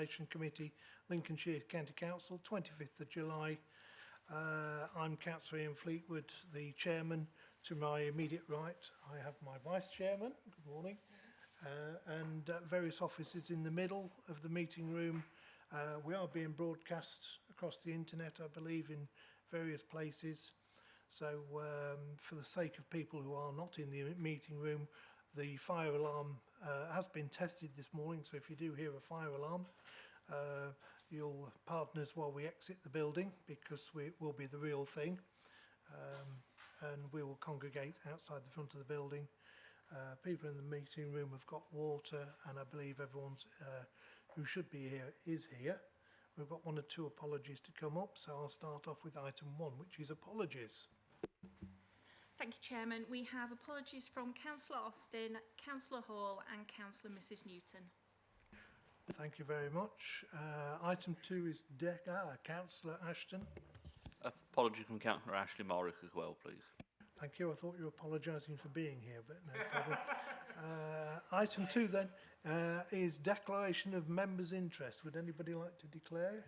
Coordination Committee, Lincolnshire County Council, 25th of July. I'm Councillor Ian Fleetwood, the chairman. To my immediate right, I have my vice chairman. Good morning. And various offices in the middle of the meeting room. We are being broadcast across the internet, I believe, in various places. So for the sake of people who are not in the meeting room, the fire alarm has been tested this morning. So if you do hear a fire alarm, you'll pardon us while we exit the building, because it will be the real thing. And we will congregate outside the front of the building. People in the meeting room have got water, and I believe everyone's who should be here is here. We've got one or two apologies to come up, so I'll start off with item 1, which is apologies. Thank you, Chairman. We have apologies from Councillor Austin, Councillor Hall and Councillor Mrs Newton. Thank you very much. Item 2 is Councillor Ashton. Apology from Councillor Ashley Morrick as well, please. Thank you. I thought you were apologising for being here, but no problem. Item 2 then is declaration of members' interest. Would anybody like to declare?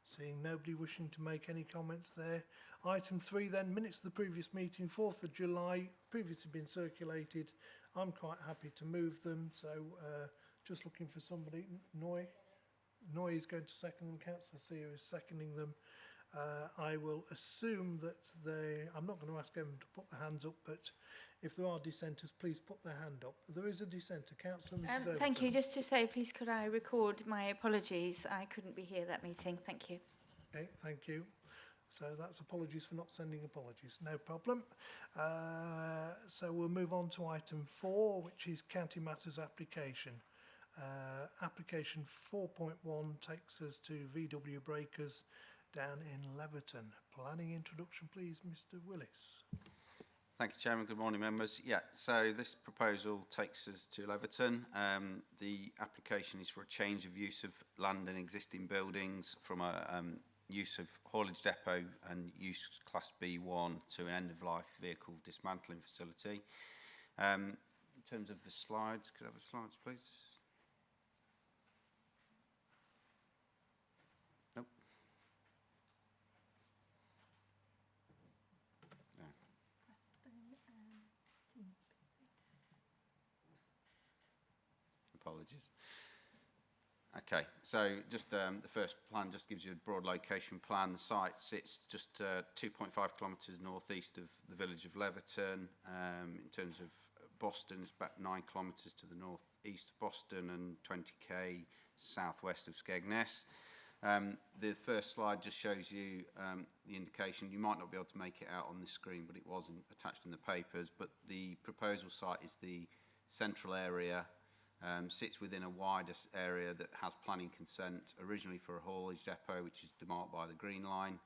Seeing nobody wishing to make any comments there. Item 3 then, minutes of the previous meeting, 4th of July, previously been circulated. I'm quite happy to move them, so just looking for somebody. Noy is going to second them. Councillor Sear is seconding them. I will assume that I'm not going to ask everyone to put their hands up, but if there are dissenters, please put their hand up. There is a dissenter. Councillor Mrs Overton. Thank you. Just to say, please could I record my apologies? I couldn't be here at that meeting. Thank you. Okay, thank you. So that's apologies for not sending apologies. No problem. So we'll move on to item 4, which is County Matters application. Application 4.1 takes us to VW Breakers down in Leverton. Planning introduction, please, Mr. Willis. Thank you, Chairman. Good morning, members. Yeah, so this proposal takes us to Leverton. The application is for a change of use of land and existing buildings from a use of haulage depot and use Class B1 to an end-of-life vehicle dismantling facility. In terms of the slides, could I have the slides, please? Nope. No. Apologies. Okay, so just the first plan just gives you a broad location plan. The site sits just 2.5 kilometres northeast of the village of Leverton. In terms of Boston, it's about 9 kilometres to the northeast of Boston and 20k southwest of Skegness. The first slide just shows you the indication. You might not be able to make it out on the screen, but it wasn't attached in the papers. But the proposal site is the central area. Sits within a wider area that has planning consent originally for a haulage depot, which is demarked by the green line,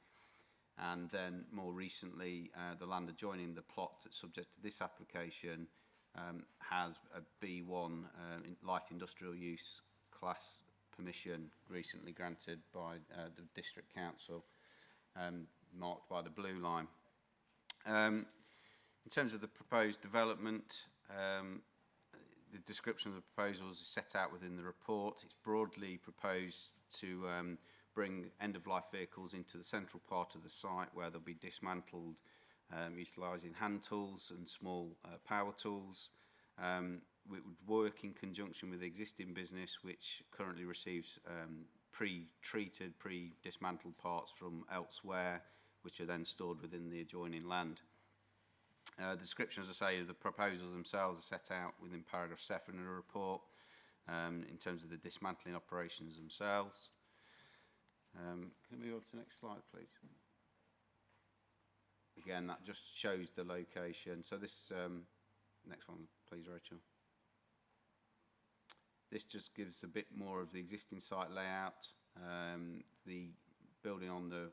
and then more recently the land adjoining the plot that's subject to this application has a B1 light industrial use class permission recently granted by the district council, marked by the blue line. In terms of the proposed development, the description of the proposals is set out within the report. It's broadly proposed to bring end-of-life vehicles into the central part of the site where they'll be dismantled utilising hand tools and small power tools. We would work in conjunction with the existing business, which currently receives pre-treated, pre-dismantled parts from elsewhere, which are then stored within the adjoining land. The description, as I say, of the proposals themselves are set out within paragraph 7 of the report in terms of the dismantling operations themselves. Can we move on to the next slide, please? Again, that just shows the location. So this, next one, please, Rachel. This just gives a bit more of the existing site layout. The building on the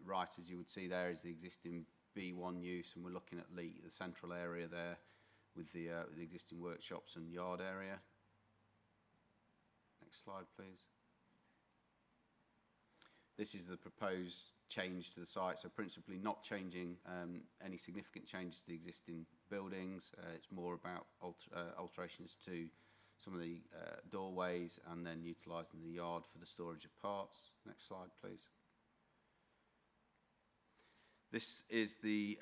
right, as you would see there, is the existing B1 use, and we're looking at the central area there with the existing workshops and yard area. Next slide, please. This is the proposed change to the site, so principally not changing any significant changes to the existing buildings. It's more about alterations to some of the doorways, and then utilising the yard for the storage of parts. Next slide, please. This is the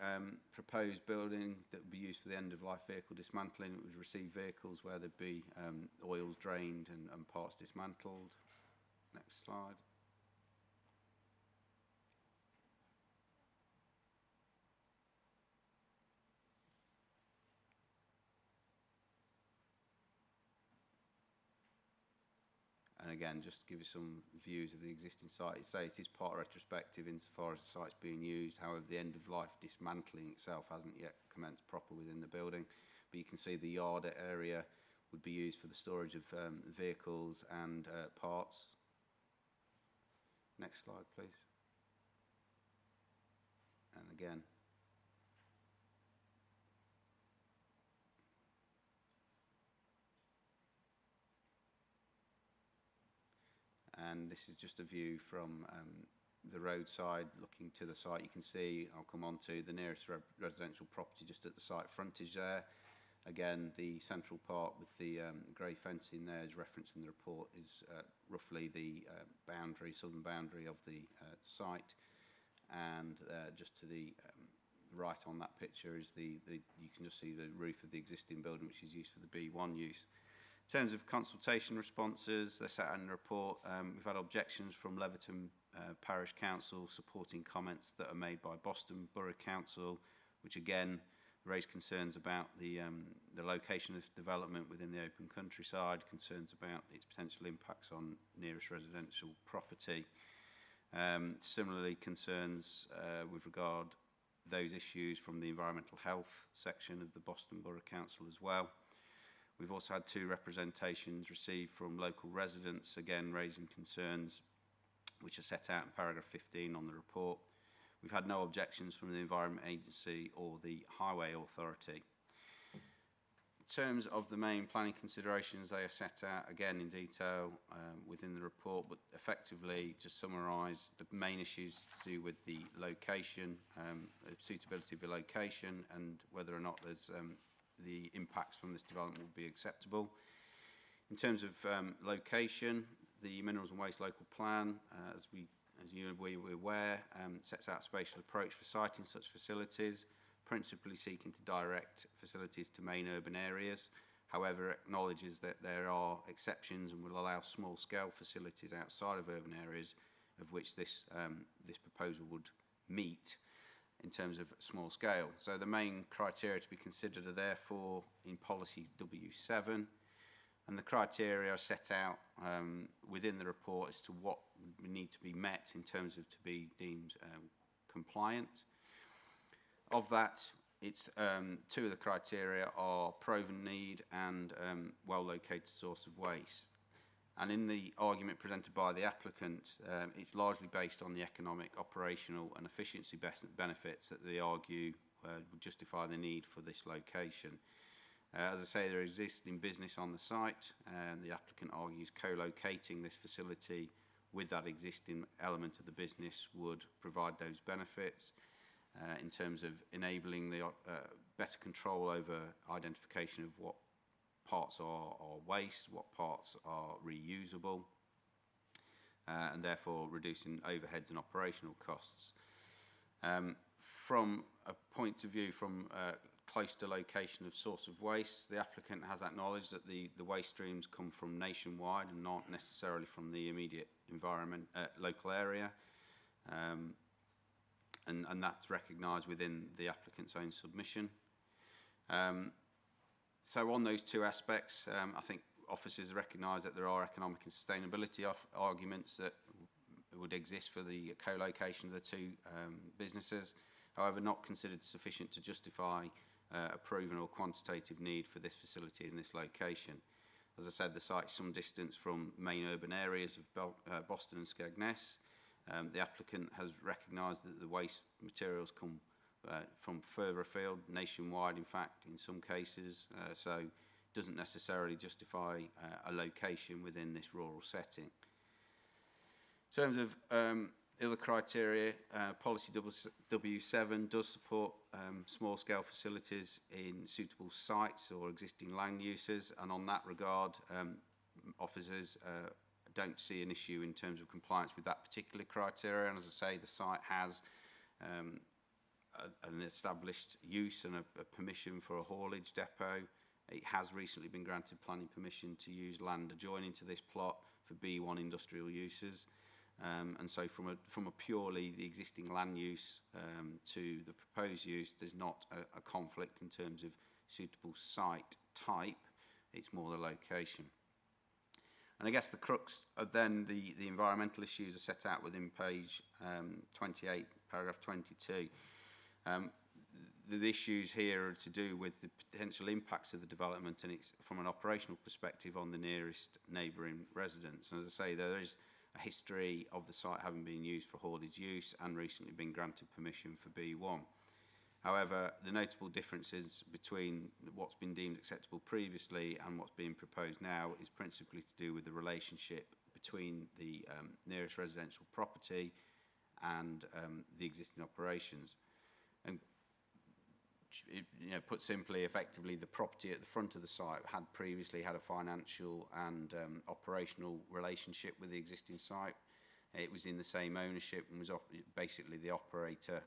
proposed building that would be used for the end-of-life vehicle dismantling. It would receive vehicles where there'd be oils drained and parts dismantled. Next slide. And again, just to give you some views of the existing site, it is part retrospective insofar as the site's being used. However, the end-of-life dismantling itself hasn't yet commenced proper within the building. But you can see the yard area would be used for the storage of vehicles and parts. Next slide, please. And again. And this is just a view from the roadside looking to the site. You can see, I'll come on to the nearest residential property just at the site frontage there. Again, the central part with the grey fencing there is referenced in the report is roughly the boundary, southern boundary of the site. And just to the right on that picture is you can just see the roof of the existing building, which is used for the B1 use. In terms of consultation responses, they're set out in the report. We've had objections from Leverton Parish Council supporting comments that are made by Boston Borough Council, which again raise concerns about the location of this development within the open countryside, concerns about its potential impacts on nearest residential property. Similarly, concerns with regard those issues from the environmental health section of the Boston Borough Council as well. We've also had 2 representations received from local residents, again raising concerns which are set out in paragraph 15 on the report. We've had no objections from the Environment Agency or the Highway Authority. In terms of the main planning considerations, they are set out again in detail within the report, but effectively to summarise the main issues to do with the location, suitability of the location, and whether or not there's the impacts from this development will be acceptable. In terms of location, the Minerals and Waste Local Plan, as you are aware, sets out a spatial approach for siting such facilities, principally seeking to direct facilities to main urban areas. However, it acknowledges that there are exceptions and will allow small-scale facilities outside of urban areas, of which this proposal would meet in terms of small scale. So the main criteria to be considered are therefore in policy W7, and the criteria are set out within the report as to what would need to be met in terms of to be deemed compliant. Of that, it's 2 of the criteria are proven need and well-located source of waste. And in the argument presented by the applicant, it's largely based on the economic, operational and efficiency benefits that they argue would justify the need for this location. As I say, there is existing business on the site, and the applicant argues co-locating this facility with that existing element of the business would provide those benefits in terms of enabling the better control over identification of what parts are waste, what parts are reusable, and therefore reducing overheads and operational costs. From a point of view from close to location of source of waste, the applicant has acknowledged that the waste streams come from nationwide and not necessarily from the immediate environment, local area, and that's recognised within the applicant's own submission. So on those 2 aspects, I think officers recognise that there are economic and sustainability arguments that would exist for the co-location of the 2 businesses, however not considered sufficient to justify a proven or quantitative need for this facility in this location. As I said, the site is some distance from main urban areas of Boston and Skegness. The applicant has recognised that the waste materials come from further afield, nationwide in fact in some cases, so doesn't necessarily justify a location within this rural setting. In terms of Other criteria, policy W7 does support small-scale facilities in suitable sites or existing land uses, and on that regard, officers don't see an issue in terms of compliance with that particular criteria. And as I say, the site has an established use and a permission for a haulage depot. It has recently been granted planning permission to use land adjoining to this plot for B1 industrial uses. And so from a purely the existing land use to the proposed use, there's not a conflict in terms of suitable site type. It's more the location. And I guess the crux of then the environmental issues are set out within page 28, paragraph 22. The issues here are to do with the potential impacts of the development, and it's from an operational perspective on the nearest neighbouring residents. And as I say, there is a history of the site having been used for haulage use and recently been granted permission for B1. However, the notable differences between what's been deemed acceptable previously and what's being proposed now is principally to do with the relationship between the nearest residential property and the existing operations. And put simply, effectively, the property at the front of the site had previously had a financial and operational relationship with the existing site. It was in the same ownership and was basically the operator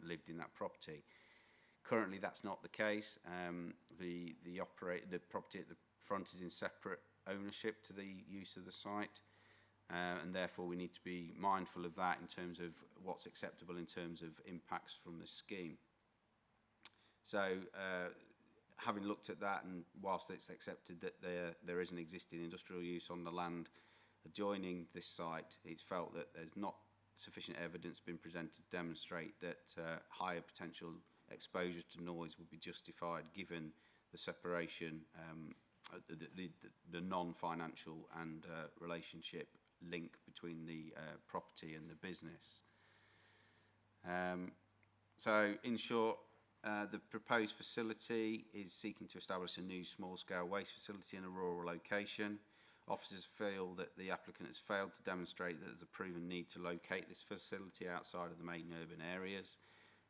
lived in that property. Currently, that's not the case. The property at the front is in separate ownership to the use of the site, and therefore we need to be mindful of that in terms of what's acceptable in terms of impacts from the scheme. So, having looked at that, and whilst it's accepted that there is an existing industrial use on the land adjoining this site, it's felt that there's not sufficient evidence been presented to demonstrate that higher potential exposure to noise would be justified given the separation, the non-financial and relationship link between the property and the business. So, in short, the proposed facility is seeking to establish a new small-scale waste facility in a rural location. Officers feel that the applicant has failed to demonstrate that there's a proven need to locate this facility outside of the main urban areas,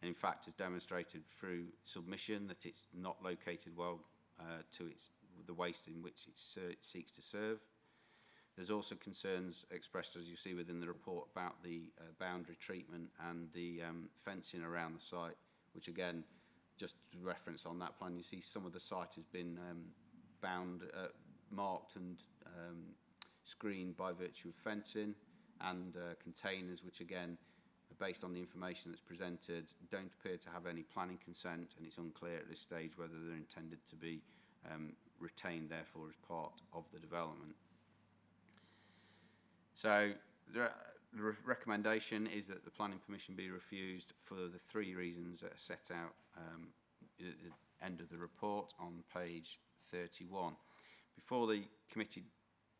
and in fact has demonstrated through submission that it's not located well to the waste in which it seeks to serve. There's also concerns expressed, as you see within the report, about the boundary treatment and the fencing around the site, which again, just to reference on that plan, you see some of the site has been marked and screened by virtue of fencing and containers, which again, based on the information that's presented, don't appear to have any planning consent, and it's unclear at this stage whether they're intended to be retained, therefore, as part of the development. So the recommendation is that the planning permission be refused for the three reasons that are set out at the end of the report on page 31. Before the committee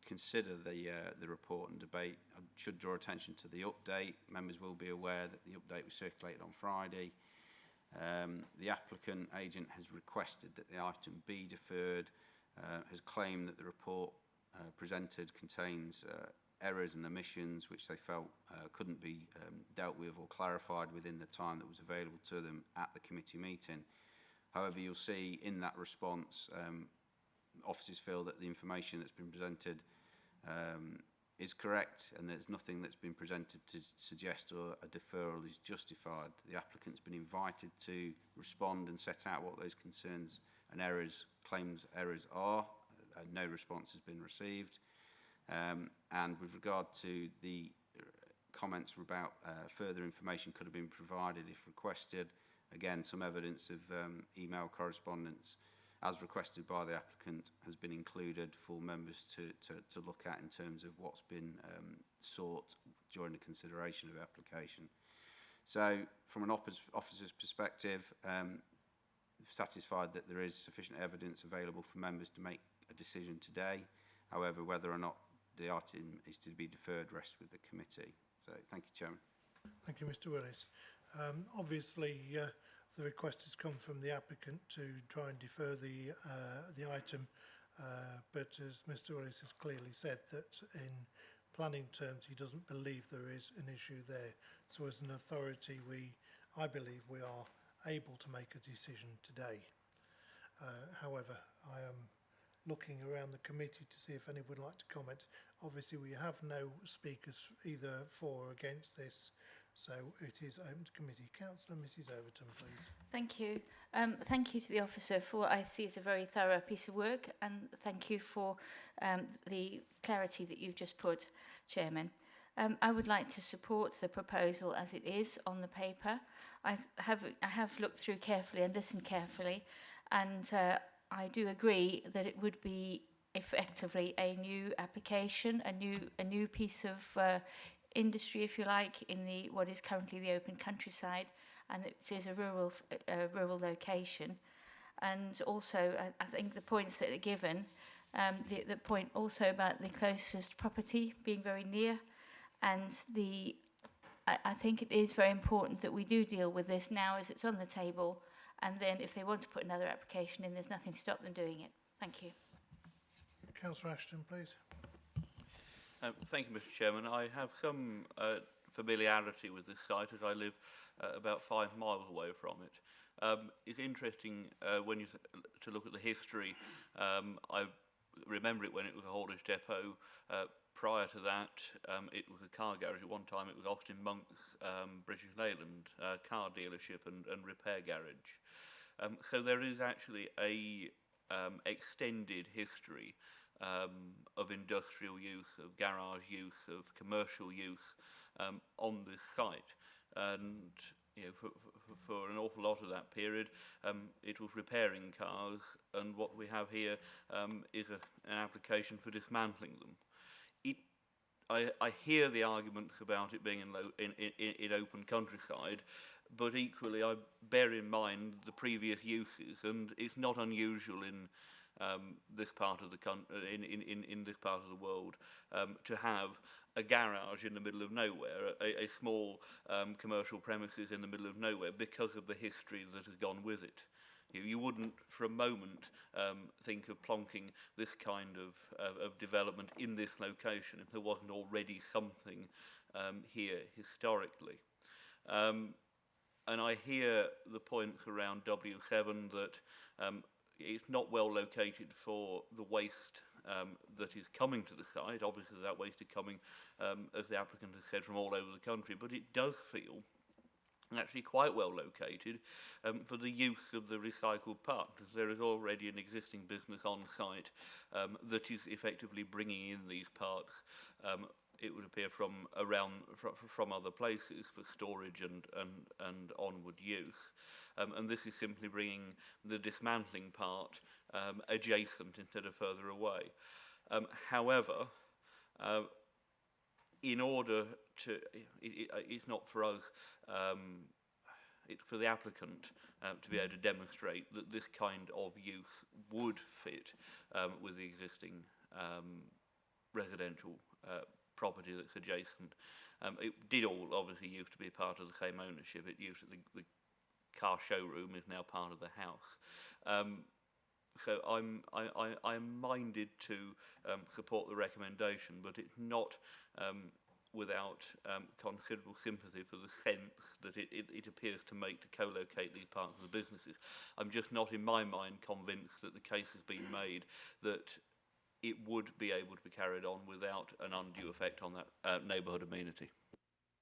consider the report and debate, I should draw attention to the update. Members will be aware that the update was circulated on Friday. The applicant agent has requested that the item be deferred, has claimed that the report presented contains errors and omissions which they felt couldn't be dealt with or clarified within the time that was available to them at the committee meeting. However, you'll see in that response, officers feel that the information that's been presented is correct, and there's nothing that's been presented to suggest a deferral is justified. The applicant's been invited to respond and set out what those concerns and claimed errors are. No response has been received. And with regard to the comments about further information could have been provided if requested, again, some evidence of email correspondence as requested by the applicant has been included for members to look at in terms of what's been sought during the consideration of the application. So from an officer's perspective, satisfied that there is sufficient evidence available for members to make a decision today. However, whether or not the item is to be deferred rests with the committee. So thank you, Chairman. Thank you, Mr. Willis. Obviously, the request has come from the applicant to try and defer the item, but as Mr. Willis has clearly said, that in planning terms, he doesn't believe there is an issue there. So as an authority, I believe we are able to make a decision today. However, I am looking around the committee to see if anyone would like to comment. Obviously, we have no speakers either for or against this, so it is open to committee. Councillor Mrs Overton, please. Thank you. Thank you to the officer for what I see as a very thorough piece of work, and thank you for the clarity that you've just put, Chairman. I would like to support the proposal as it is on the paper. I have looked through carefully and listened carefully, and I do agree that it would be effectively a new application, a new piece of industry, if you like, in what is currently the open countryside, and it is a rural location. And also, I think the points that are given, the point also about the closest property being very near, and I think it is very important that we do deal with this now as it's on the table, and then if they want to put another application in, there's nothing to stop them doing it. Thank you. Councillor Ashton, please. Thank you, Mr. Chairman. I have some familiarity with this site as I live about 5 miles away from it. It's interesting when you to look at the history. I remember it when it was a haulage depot. Prior to that, it was a car garage. At one time, it was Austin Monk's British Leyland car dealership and repair garage. So there is actually a extended history of industrial use, of garage use, of commercial use on this site. And you know, for an awful lot of that period, it was repairing cars, and what we have here is an application for dismantling them. I hear the arguments about it being in open countryside, but equally I bear in mind the previous uses, and it's not unusual in this part of the in this part of the world to have a garage in the middle of nowhere, a small commercial premises in the middle of nowhere, because of the history that has gone with it. You wouldn't for a moment think of plonking this kind of development in this location if there wasn't already something here historically. And I hear the points around W7 that it's not well located for the waste that is coming to the site. Obviously that waste is coming, as the applicant has said, from all over the country, but it does feel actually quite well located for the use of the recycled part, because there is already an existing business on site that is effectively bringing in these parts, it would appear, from other places for storage and onward use. And this is simply bringing the dismantling part adjacent instead of further away. However, in order to, it's not for us, it's for the applicant to be able to demonstrate that this kind of use would fit with the existing residential property that's adjacent. It did all obviously used to be part of the same ownership. It used to, the car showroom is now part of the house. So I'm minded to support the recommendation, but it's not without considerable sympathy for the sense that it appears to make to co-locate these parts of the businesses. I'm just not in my mind convinced that the case has been made that it would be able to be carried on without an undue effect on that neighbourhood amenity.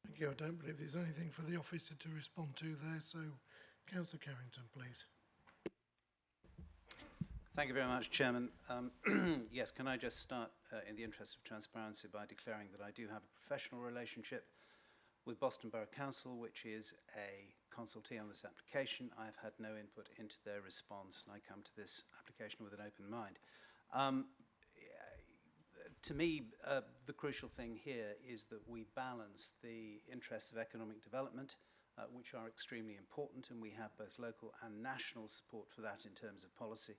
Thank you. I don't believe there's anything for the officer to respond to there, so Councillor Carrington, please. Thank you very much, Chairman. Yes, can I just start in the interest of transparency by declaring that I do have a professional relationship with Boston Borough Council, which is a consultee on this application. I've had no input into their response, and I come to this application with an open mind. To me, the crucial thing here is that we balance the interests of economic development, which are extremely important, and we have both local and national support for that in terms of policy,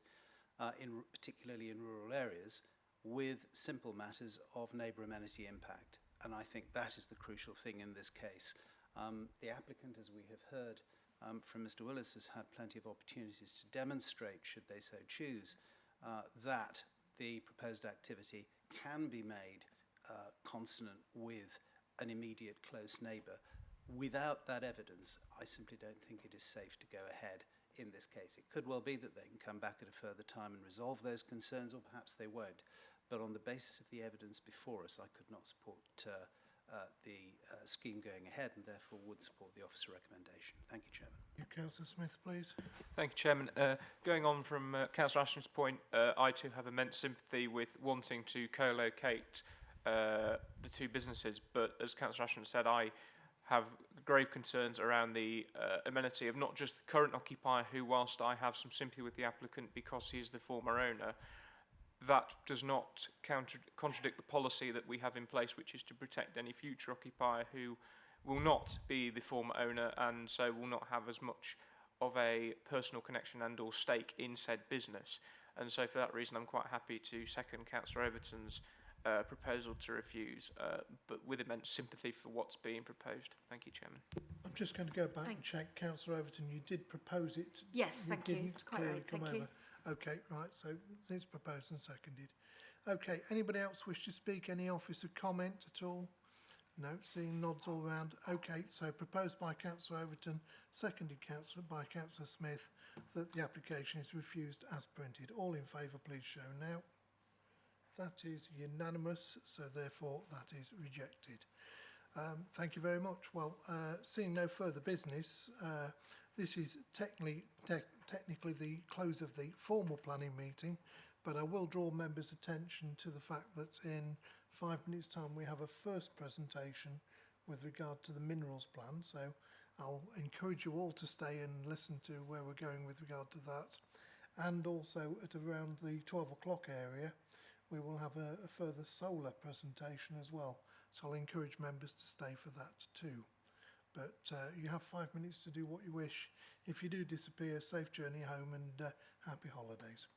particularly in rural areas, with simple matters of neighbour amenity impact. And I think that is the crucial thing in this case. The applicant, as we have heard from Mr. Willis, has had plenty of opportunities to demonstrate, should they so choose, that the proposed activity can be made consonant with an immediate close neighbour. Without that evidence, I simply don't think it is safe to go ahead in this case. It could well be that they can come back at a further time and resolve those concerns, or perhaps they won't. But on the basis of the evidence before us, I could not support the scheme going ahead, and therefore would support the officer recommendation. Thank you, Chairman. Councillor Smith, please. Thank you, Chairman. Going on from Councillor Ashton's point, I too have immense sympathy with wanting to co-locate the two businesses, but as Councillor Ashton said, I have grave concerns around the amenity of not just the current occupier, who, whilst I have some sympathy with the applicant because he is the former owner, that does not contradict the policy that we have in place, which is to protect any future occupier who will not be the former owner and so will not have as much of a personal connection and or stake in said business. And so for that reason, I'm quite happy to second Councillor Overton's proposal to refuse, but with immense sympathy for what's being proposed. Thank you, Chairman. I'm just going to go back and check. Councillor Overton, you did propose it. Yes, thank you. Didn't Quite clearly right, come thank you. over. Okay, right, so it's proposed and seconded. Okay, anybody else wish to speak? Any officer comment at all? No, seeing nods all round. Okay, so proposed by Councillor Overton, seconded by Councillor Smith, that the application is refused as printed. All in favour, please show now. That is unanimous, so therefore that is rejected. Thank you very much. Well, seeing no further business, this is technically the close of the formal planning meeting, but I will draw members' attention to the fact that in 5 minutes' time we have a first presentation with regard to the minerals plan, so I'll encourage you all to stay and listen to where we're going with regard to that. And also at around the 12 o'clock area, we will have a further solar presentation as well. So I'll encourage members to stay for that too. But you have 5 minutes to do what you wish. If you do disappear, safe journey home and happy holidays.